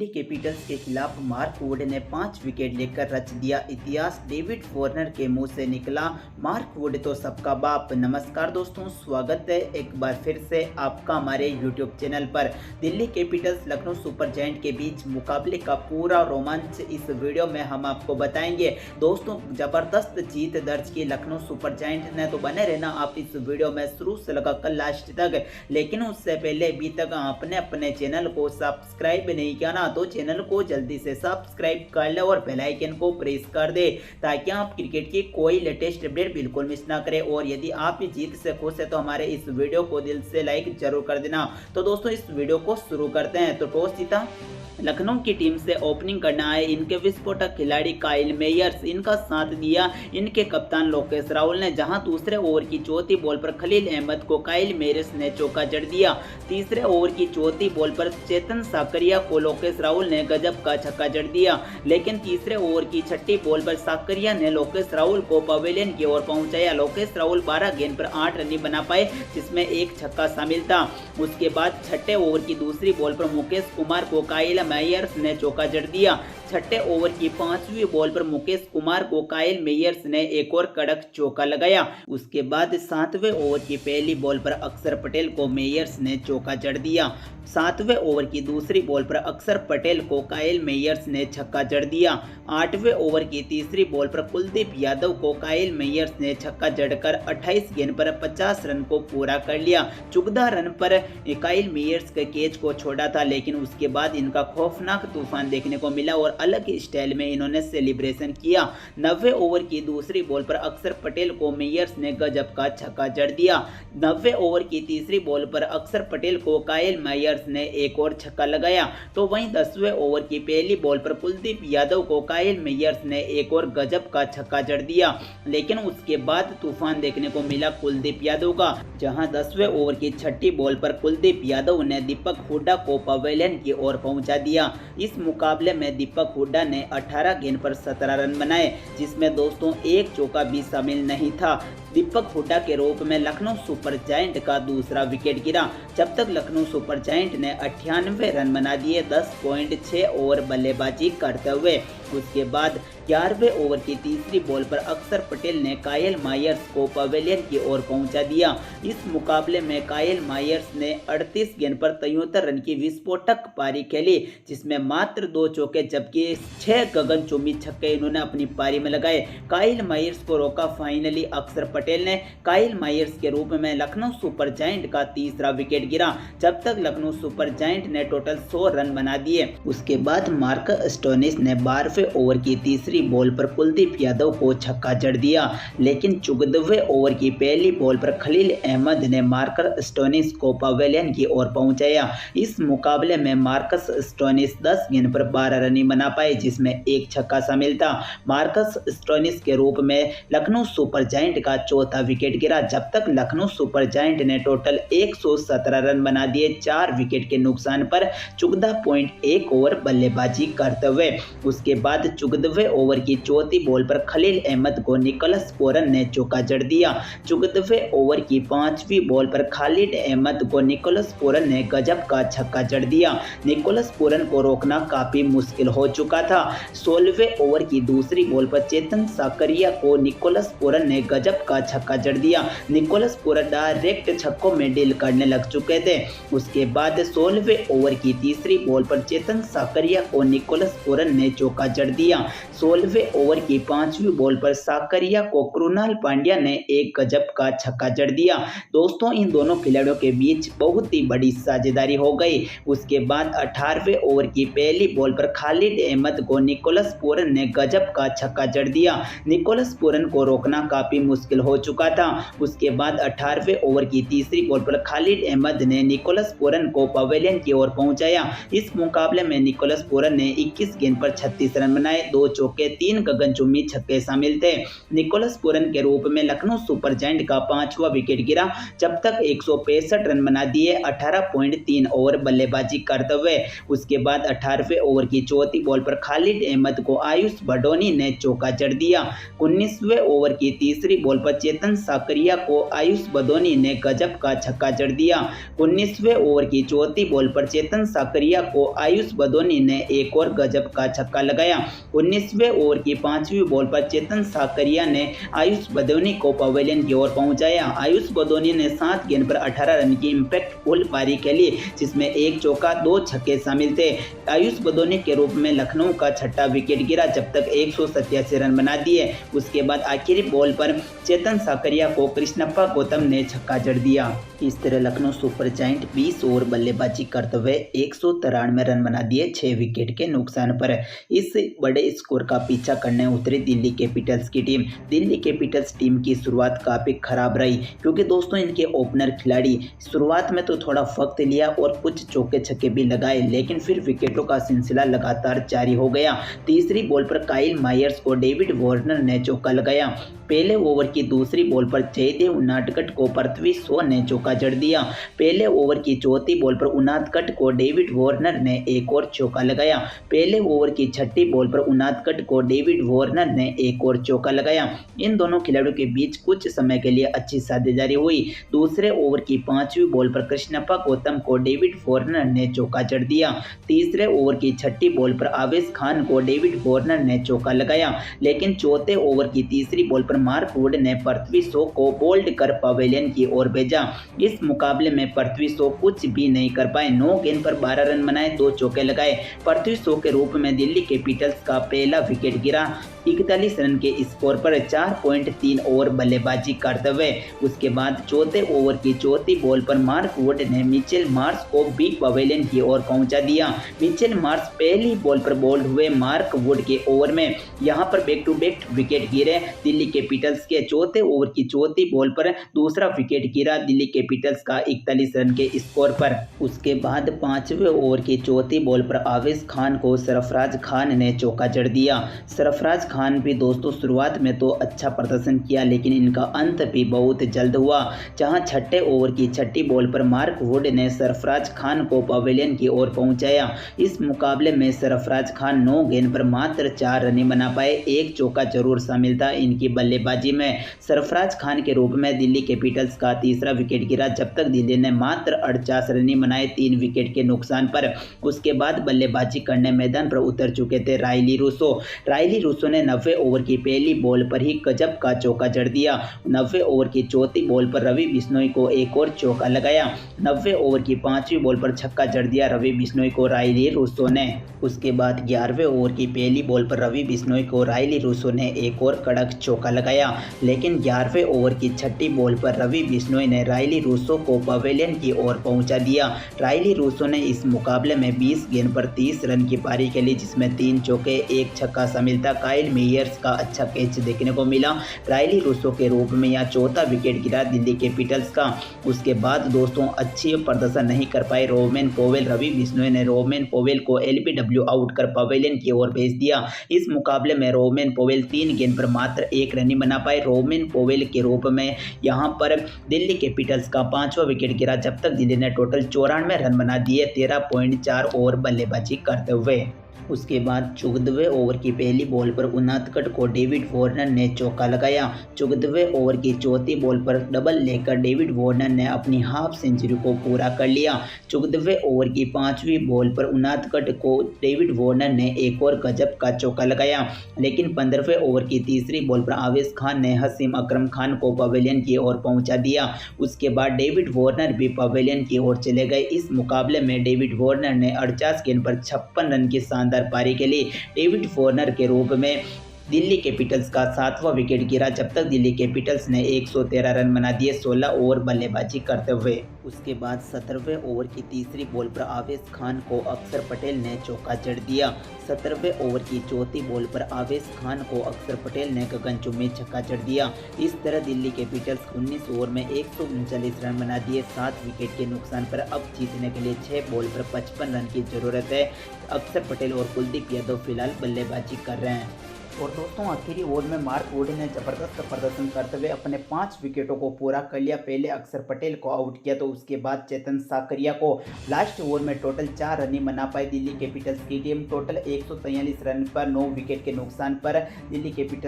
Delhi Capitals के खिलाफ Mark Wood ने 5 विकेट लेकर रच दिया इतिहास। डेविड वार्नर के मुंह से निकला मार्क वुड तो सबका बाप। नमस्कार दोस्तों, स्वागत है एक बार फिर से आपका हमारे यूट्यूब चैनल पर। Delhi Capitals Lucknow super giant के बीच मुकाबले का पूरा रोमांच इस वीडियो में हम आपको बताएंगे। दोस्तों, जबरदस्त जीत दर्ज की लखनऊ सुपर जायंट ने, तो बने रहना आप इस वीडियो में शुरू से लगाकर लास्ट तक। लेकिन उससे पहले अभी तक आपने अपने चैनल को सब्सक्राइब नहीं किया ना, तो चैनल को जल्दी से सब्सक्राइब कर ले और बेल आइकन को प्रेस कर दे ताकि आप क्रिकेट की कोई लेटेस्ट अपडेट बिल्कुल मिस ना करें। और यदि आप जीत से खुश है तो हमारे इस वीडियो को दिल से लाइक जरूर कर देना। तो दोस्तों, इस वीडियो को शुरू करते हैं। तो टॉस जीता लखनऊ की टीम से ओपनिंग करना है इनके विस्फोटक खिलाड़ी काइल मेयर्स। इनका साथ दिया इनके कप्तान लोकेश राहुल ने, जहां दूसरे ओवर की चौथी बॉल पर खलील अहमद को काइल मेयर्स ने चौका जड़ दिया। तीसरे ओवर की चौथी बॉल पर चेतन साकरिया को लोकेश राहुल ने गजब का छक्का जड़ दिया। लेकिन तीसरे ओवर की छठी बॉल पर साकरिया ने लोकेश राहुल को पवेलियन की ओर पहुंचाया। लोकेश राहुल 12 गेंद पर 8 रन बना पाए, जिसमें एक छक्का शामिल था। उसके बाद छठे ओवर की दूसरी बॉल पर मुकेश कुमार को काइल मेयर्स ने चौका जड़ दिया। छठे ओवर की 5वीं बॉल पर मुकेश कुमार को काइल मेयर्स ने एक और कड़क चौका लगाया। उसके बाद 7वें ओवर की पहली बॉल पर अक्षर पटेल को मेयर्स ने चौका जड़ दिया। 7वें ओवर की दूसरी बॉल पर अक्षर पटेल को काइल मेयर्स ने छक्का जड़ दिया। 8वें ओवर की तीसरी बॉल पर कुलदीप यादव को काइल मेयर्स ने छक्का जड़कर 28 गेंद पर 50 रन को पूरा कर लिया। 14 रन पर काइल मेयर्स के कैच को छोड़ा था, लेकिन उसके बाद इनका खौफनाक तूफान देखने को मिला और अलग ही स्टाइल में इन्होंने सेलिब्रेशन किया। 90 ओवर की दूसरी बॉल पर अक्षर पटेल को मेयर्स ने गजब का छक्का जड़ दिया। 90 ओवर की तीसरी बॉल पर अक्षर पटेल को काइल मेयर्स ने एक और छक्का लगाया। तो वहीं 10वें ओवर की पहली बॉल पर कुलदीप यादव को काइल मेयर्स ने एक और गजब का छक्का जड़ दिया। लेकिन उसके बाद तूफान देखने को मिला कुलदीप यादव का, जहां 10वें ओवर की छठी बॉल पर कुलदीप यादव ने दीपक हुड्डा को पवेलियन की ओर पहुंचा दिया। इस मुकाबले में दीपक हुड्डा ने 18 गेंद पर 17 रन बनाए, जिसमें दोस्तों एक चौका भी शामिल नहीं था। दीपक हुड्डा के रूप में लखनऊ सुपर जायंट का दूसरा विकेट गिरा। जब तक लखनऊ सुपर जायंट ने 98 रन बना दिए 10.6 ओवर बल्लेबाजी करते हुए। उसके बाद 11वें ओवर की तीसरी बॉल पर अक्षर पटेल ने काइल मेयर्स को पवेलियन की ओर पहुंचा दिया। इस मुकाबले में काइल मेयर्स ने 38 गेंद पर 73 रन की विस्फोटक पारी खेली, जिसमें मात्र 2 चौके जबकि 6 गगनचुंबी छक्के इन्होंने अपनी पारी में लगाए। काइल मेयर्स को रोका फाइनली अक्षर पटेल ने। काइल मेयर्स के रूप में लखनऊ सुपर जायंट का तीसरा विकेट गिरा। जब तक लखनऊ सुपर जायंट ने टोटल 100 रन बना दिए। उसके बाद मार्क स्टोनिस ने 12वें ओवर की तीसरी बॉल पर कुलदीप यादव को छक्का जड़ दिया। लेकिन 14वें ओवर की पहली बॉल पर खलील अहमद ने मार्कस स्टोनिस को पवेलियन की ओर पहुंचाया। इस मुकाबले में मार्कस स्टोनिस 10 गेंद पर 12 रन बना पाए, जिसमें एक छक्का शामिल था। मार्कस स्टोनिस के रूप में लखनऊ सुपर जायंट का चौथा विकेट गिरा। जब तक लखनऊ सुपर जायंट ने टोटल 117 रन बना दिए 4 विकेट के नुकसान पर 14.1 ओवर बल्लेबाजी करते हुए। उसके बाद 14वें ओवर की चौथी बॉल पर खलील अहमद को निकोलस पूरन ने चौका जड़ दिया। 14वें ओवर की 5वीं बॉल पर खालिद अहमद को निकोलस पूरन ने गजब का छक्का जड़ दिया। निकोलस पूरन को रोकना काफी मुश्किल हो चुका था। 16वें ओवर की दूसरी बॉल पर चेतन साकरिया को निकोलस पूरन ने गजब का छक्का जड़ दिया। निकोलस पूरन डायरेक्ट छक्कों में डील करने लग चुके थे। उसके बाद 16वें ओवर की तीसरी बॉल पर चेतन साकरिया को निकोलस पूरन ने चौका जड़ दिया। 16वें ओवर की 5वीं बॉल पर साकरिया को कृणाल पांड्या ने एक गजब का छक्का जड़ दिया। दोस्तों, इन दोनों खिलाड़ियों के बीच बहुत ही बड़ी साझेदारी हो गई। उसके बाद 18वें ओवर की पहली बॉल पर खालिद अहमद को निकोलस पूरन ने गजब का छक्का जड़ दिया। निकोलस पूरन को रोकना काफी मुश्किल हो चुका था। उसके बाद 18वें ओवर की तीसरी बॉल पर खालिद अहमद ने निकोलस पूरन को पवेलियन की ओर पहुंचाया। इस मुकाबले में निकोलस पूरन ने 21 गेंद पर 36 रन बनाए, 2 चौके 3 गगनचुंबी छक्के शामिल थे। निकोलस पूरन के रूप में लखनऊ सुपर जायंट का 5वां विकेट गिरा, जब तक 165 रन बना दिए 18.3 ओवर बल्लेबाजी करते हुए। उसके बाद 18वें ओवर की चौथी बॉल पर खालिद अहमद को आयुष बडोनी ने चौका जड़ दिया। 19वें ओवर की तीसरी बॉल पर चेतन साकरिया को आयुष बडोनी ने गजब का छक्का जड़ दिया। 19वें ओवर की चौथी बॉल पर चेतन साकरिया को आयुष बडोनी ने एक और गजब का छक्का लगाया। 19वें ओवर की 5वीं बॉल पर चेतन साकरिया ने आयुष बडोनी को पवेलियन की ओर पहुंचाया। आयुष बडोनी ने 7 गेंद पर 18 रन की इंपैक्टफुल पारी खेली, जिसमें 1 चौका 2 छक्के शामिल थे। आयुष बडोनी के रूप में लखनऊ का 6वां विकेट गिरा, जब तक 187 रन बना दिए। उसके बाद आखिरी बॉल पर चेतन साकरिया को कृष्णप्पा गौतम ने छक्का जड़ दिया। इस तरह लखनऊ सुपर जायंट 20 ओवर बल्लेबाजी करते हुए 193 रन बना दिए 6 विकेट के नुकसान पर। इस बड़े स्कोर का पीछा करने उतरी दिल्ली कैपिटल्स की टीम। दिल्ली कैपिटल्स टीम की शुरुआत काफ़ी खराब रही, क्योंकि दोस्तों इनके ओपनर खिलाड़ी शुरुआत में तो थोड़ा वक्त लिया और कुछ चौके छक्के भी लगाए, लेकिन फिर विकेटों का सिलसिला लगातार जारी हो गया। तीसरी बॉल पर काइल मायर्स को डेविड वार्नर ने चौका लगाया। पहले ओवर की दूसरी बॉल पर जयदेव उनादकट को पृथ्वी शॉ ने चौका जड़ दिया। पहले ओवर की चौथी बॉल पर उनादकट को डेविड वार्नर ने एक और चौका लगाया। पहले ओवर की छठी बॉल पर उनादकट को डेविड वार्नर ने एक और चौका लगाया। इन दोनों खिलाड़ियों के बीच कुछ समय के लिए अच्छी साझेदारी हुई। दूसरे ओवर की 5वीं बॉल पर कृष्णप्पा गौतम को डेविड वार्नर ने चौका जड़ दिया। तीसरे ओवर की छठी बॉल पर आवेश खान को डेविड वार्नर ने चौका लगाया, लेकिन चौथे ओवर की तीसरी बॉल पर मार्क वुड ने पृथ्वी शॉ को बोल्ड कर पवेलियन की ओर भेजा। इस मुकाबले में पृथ्वी शॉ कुछ भी नहीं कर पाए। 9 गेंद पर 12 रन बनाए, 2 चौके लगाए। पृथ्वी शॉ के रूप में दिल्ली कैपिटल्स का पहला विकेट गिरा 41 रन के स्कोर पर 4.3 ओवर बल्लेबाजी करते हुए। उसके बाद चौथे ओवर की चौथी बॉल पर मार्क वुड ने मिचेल मार्श को बिग पवेलियन की ओर पहुंचा दिया। मिचेल मार्श पहली बॉल पर बोल्ड हुए मार्क वुड के ओवर में। यहां पर बैक टू बैक विकेट गिरे दिल्ली कैपिटल्स के। चौथे ओवर की चौथी बॉल पर दूसरा विकेट गिरा दिल्ली कैपिटल्स का 41 रन के स्कोर पर। उसके बाद 5वें ओवर की चौथी बॉल पर आवेश खान को सरफराज खान ने चौका जड़ दिया। सरफराज खान भी दोस्तों शुरुआत में तो अच्छा प्रदर्शन किया, लेकिन इनका अंत भी बहुत जल्द हुआ, जहां छठे ओवर की छठी बॉल पर मार्क वुड ने सरफराज खान को पवेलियन की ओर पहुंचाया। इस मुकाबले में सरफराज खान 9 गेंद पर मात्र 4 रन बना पाए। एक चौका जरूर शामिल था इनकी बल्लेबाजी में। सरफराज खान के रूप में दिल्ली कैपिटल्स का तीसरा विकेट गिरा, जब तक दिल्ली ने मात्र 48 रन बनाए 3 विकेट के नुकसान पर। उसके बाद बल्लेबाजी करने मैदान पर उतर चुके थे रायली रूसो। रायली रूसो ने 90 ओवर की पहली बॉल पर ही गजब का चौका जड़ दिया। 90 ओवर की चौथी बॉल पर रवि बिश्नोई को एक और चौका लगाया। 90 ओवर की 5वीं बॉल पर छक्का जड़ दिया रवि बिश्नोई को रायली रूसो ने। उसके बाद 11वें ओवर की पहली बॉल पर रवि बिश्नोई को रायली रूसो ने एक और कड़क चौका लगाया, लेकिन 11वें ओवर की छठी बॉल पर रवि बिश्नोई ने रायली रूसो को पवेलियन की ओर पहुंचा दिया। रायली रूसो ने इस मुकाबले में 20 गेंद पर 30 रन की पारी खेली, जिसमें 3 चौके 1 छक्का शामिल था। काइल मेयर्स का अच्छा कैच देखने को मिला। रायली रूसो के रूप में यह चौथा विकेट गिरा दिल्ली कैपिटल्स का। उसके बाद दोस्तों अच्छी प्रदर्शन नहीं कर पाए रोमेन पोवेल। रवि बिश्नोई ने रोमेन पोवेल को एलबीडब्ल्यू आउट कर पवेलियन की ओर भेज दिया। इस मुकाबले में रोमेन पोवेल 3 गेंद पर मात्र 1 रन बना पाए। रोमेन पोवेल के रूप में यहां पर दिल्ली कैपिटल्स का 5वां विकेट गिरा, जब तक दिल्ली ने टोटल 94 रन बना दिए 13.4 ओवर बल्लेबाजी करते हुए। उसके बाद 14वें ओवर की पहली बॉल पर उनादकट को डेविड वार्नर ने चौका लगाया। 14वें ओवर की चौथी बॉल पर डबल लेकर डेविड वार्नर ने अपनी हाफ सेंचुरी को पूरा कर लिया। 14वें ओवर की 5वीं बॉल पर उनादकट को डेविड वार्नर ने एक और गजब का चौका लगाया, लेकिन 15वें ओवर की तीसरी बॉल पर आवेश खान ने हसीम अकरम खान को पवेलियन की ओर पहुंचा दिया। उसके बाद डेविड वार्नर भी पवेलियन की ओर चले गए। इस मुकाबले में डेविड वार्नर ने 48 गेंद पर 56 रन की शानदार पारी के लिए डेविड वार्नर के रूप में दिल्ली कैपिटल्स का 7वां विकेट गिरा जब तक दिल्ली कैपिटल्स ने 113 रन बना दिए 16 ओवर बल्लेबाजी करते हुए। उसके बाद 17वें ओवर की तीसरी बॉल पर आवेश खान को अक्षर पटेल ने चौका जड़ दिया। 17वें ओवर की चौथी बॉल पर आवेश खान को अक्षर पटेल ने गगनचुंबी छक्का जड़ दिया। इस तरह दिल्ली कैपिटल्स 19 ओवर में 139 रन बना दिए। 7 विकेट के नुकसान पर अब जीतने के लिए 6 बॉल पर 55 रन की जरूरत है। अक्षर पटेल और कुलदीप यादव फिलहाल बल्लेबाजी कर रहे हैं। और दोस्तों आखिरी ओवर में मार्क वुड ने जबरदस्त प्रदर्शन करते हुए अपने 5 विकेटों को पूरा कर लिया। पहले अक्षर पटेल को आउट किया तो उसके बाद चेतन साकरिया को लास्ट ओवर में टोटल 4 रन ही बना पाई दिल्ली कैपिटल्स की टीम। टोटल 143 रन पर 9 विकेट के नुकसान पर दिल्ली कैपिटल्स